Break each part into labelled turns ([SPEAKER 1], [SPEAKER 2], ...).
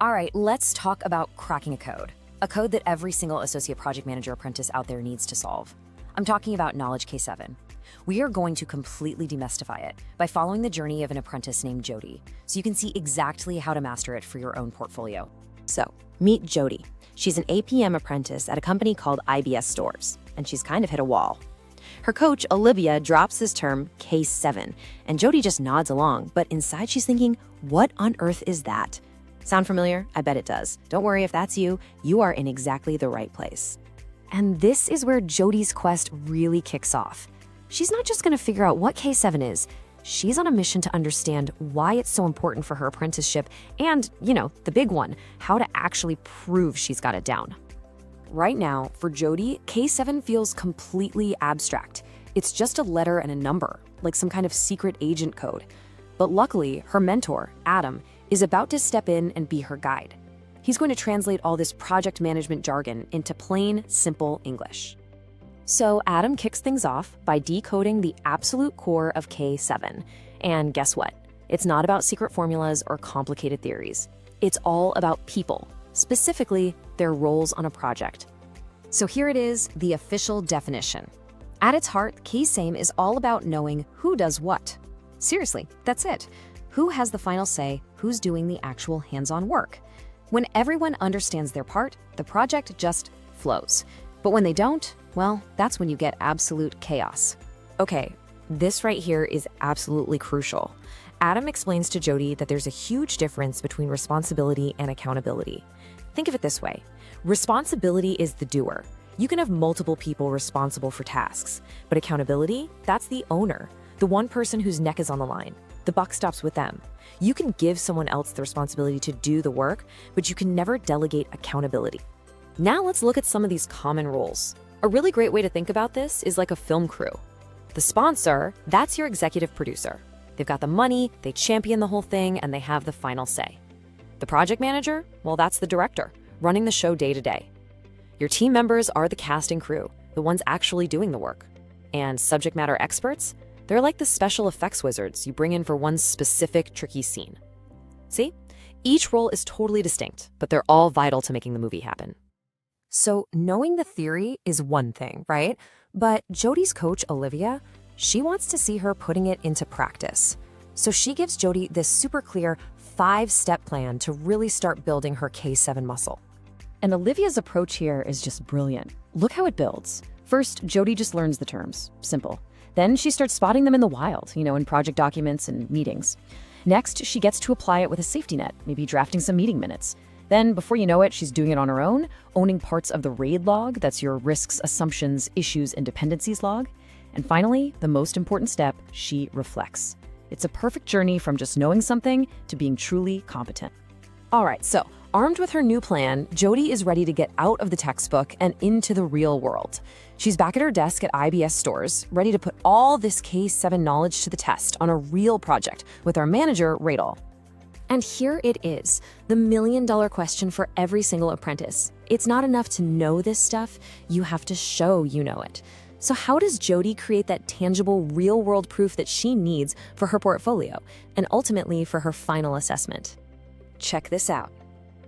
[SPEAKER 1] All right, let's talk about cracking a code that every single associate project manager apprentice out there needs to solve. I'm talking about Knowledge K7. We are going to completely demystify it by following the journey of an apprentice named Jody, so you can see exactly how to master it for your own portfolio.
[SPEAKER 2] So, meet Jody. She's an APM apprentice at a company called IBS Stores, and she's kind of hit a wall. Her coach, Olivia, drops this term K7, and Jody just nods along, but inside she's thinking, what on earth is that? Sound familiar? I bet it does. Don't worry if that's you, you are in exactly the right place.
[SPEAKER 1] And this is where Jody's quest really kicks off. She's not just going to figure out what K7 is. She's on a mission to understand why it's so important for her apprenticeship and, the big one, how to actually prove she's got it down. Right now, for Jody, K7 feels completely abstract. It's just a letter and a number, like some kind of secret agent code. But luckily, her mentor, Adam, is about to step in and be her guide. He's going to translate all this project management jargon into plain, simple English. So Adam kicks things off by decoding the absolute core of K7. And guess what? It's not about secret formulas or complicated theories. It's all about people, specifically their roles on a project. So here it is, the official definition. At its heart, K7 is all about knowing who does what. Seriously, that's it. Who has the final say, who's doing the actual hands-on work. When everyone understands their part, the project just flows. But when they don't, well, that's when you get absolute chaos. Okay, this right here is absolutely crucial. Adam explains to Jody that there's a huge difference between responsibility and accountability. Think of it this way. Responsibility is the doer. You can have multiple people responsible for tasks, but accountability, that's the owner, the one person whose neck is on the line. The buck stops with them. You can give someone else the responsibility to do the work, but you can never delegate accountability. Now let's look at some of these common roles. A really great way to think about this is like a film crew. The sponsor, that's your executive producer. They've got the money, they champion the whole thing, and they have the final say. The project manager, well, that's the director, running the show day to day. Your team members are the casting crew, the ones actually doing the work. And subject matter experts, they're like the special effects wizards you bring in for one specific tricky scene. See? Each role is totally distinct, but they're all vital to making the movie happen. So knowing the theory is one thing, right? But Jody's coach, Olivia, she wants to see her putting it into practice. So she gives Jody this super clear 5-step plan to really start building her K7 muscle.
[SPEAKER 3] And Olivia's approach here is just brilliant. Look how it builds. First, Jody just learns the terms. Simple. Then she starts spotting them in the wild, in project documents and meetings. Next, she gets to apply it with a safety net, maybe drafting some meeting minutes. Then, before you know it, she's doing it on her own, owning parts of the RAID log, that's your risks, assumptions, issues, and dependencies log. And finally, the most important step, she reflects. It's a perfect journey from just knowing something to being truly competent.
[SPEAKER 1] All right, so armed with her new plan, Jody is ready to get out of the textbook and into the real world. She's back at her desk at IBS Stores, ready to put all this K7 knowledge to the test on a real project with our manager, Rachel. And here it is, the million-dollar question for every single apprentice. It's not enough to know this stuff, you have to show you know it. So how does Jody create that tangible, real-world proof that she needs for her portfolio and ultimately for her final assessment? Check this out.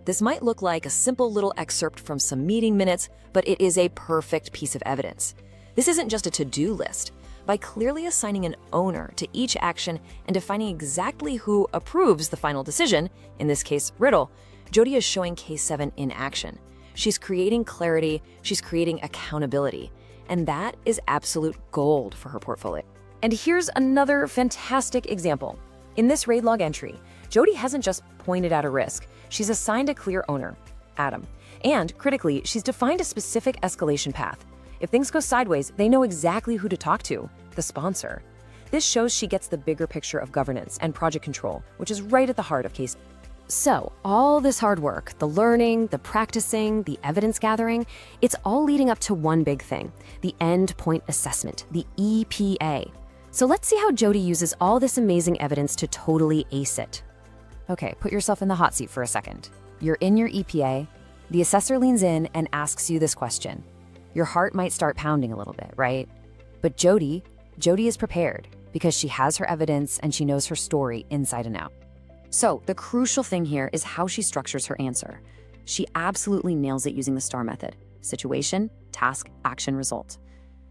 [SPEAKER 1] This might look like a simple little excerpt from some meeting minutes, but it is a perfect piece of evidence. This isn't just a to-do list. By clearly assigning an owner to each action and defining exactly who approves the final decision, in this case, Riddle, Jody is showing K7 in action. She's creating clarity, she's creating accountability, and that is absolute gold for her portfolio. And here's another fantastic example. In this RAID log entry, Jody hasn't just pointed out a risk, she's assigned a clear owner, Adam. And critically, she's defined a specific escalation path. If things go sideways, they know exactly who to talk to, the sponsor. This shows she gets the bigger picture of governance and project control, which is right at the heart of K7. So all this hard work, the learning, the practicing, the evidence gathering, it's all leading up to one big thing, the end point assessment, the EPA. So let's see how Jody uses all this amazing evidence to totally ace it. Okay, put yourself in the hot seat for a second. You're in your EPA. The assessor leans in and asks you this question. Your heart might start pounding a little bit, right? But Jody is prepared because she has her evidence and she knows her story inside and out. So the crucial thing here is how she structures her answer. She absolutely nails it using the STAR method: situation, task, action, result.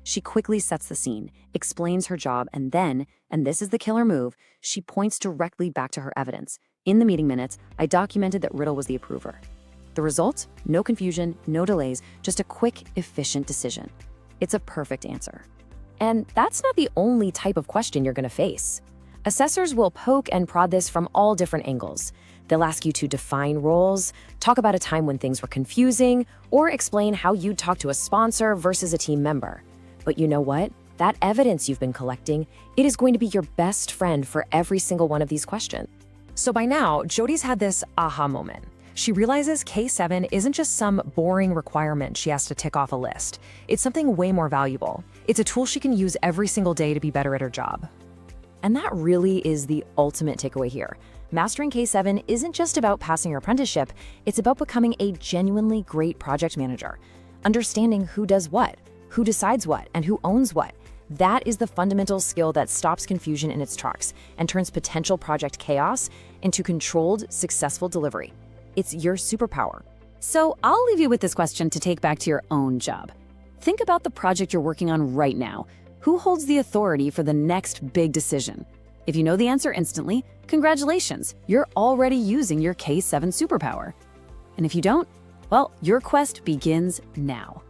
[SPEAKER 1] She quickly sets the scene, explains her job, and then, and this is the killer move, she points directly back to her evidence. In the meeting minutes, I documented that Riddle was the approver. The result? No confusion, no delays, just a quick, efficient decision. It's a perfect answer. And that's not the only type of question you're going to face. Assessors will poke and prod this from all different angles. They'll ask you to define roles, talk about a time when things were confusing, or explain how you'd talk to a sponsor versus a team member. But you know what? That evidence you've been collecting, it is going to be your best friend for every single one of these questions.
[SPEAKER 3] So by now, Jody's had this aha moment. She realizes K7 isn't just some boring requirement she has to tick off a list. It's something way more valuable. It's a tool she can use every single day to be better at her job.
[SPEAKER 1] And that really is the ultimate takeaway here. Mastering K7 isn't just about passing your apprenticeship, it's about becoming a genuinely great project manager. Understanding who does what, who decides what, and who owns what. That is the fundamental skill that stops confusion in its tracks and turns potential project chaos into controlled, successful delivery. It's your superpower.
[SPEAKER 3] So I'll leave you with this question to take back to your own job. Think about the project you're working on right now. Who holds the authority for the next big decision? If you know the answer instantly, congratulations, you're already using your K7 superpower. And if you don't, well, your quest begins now.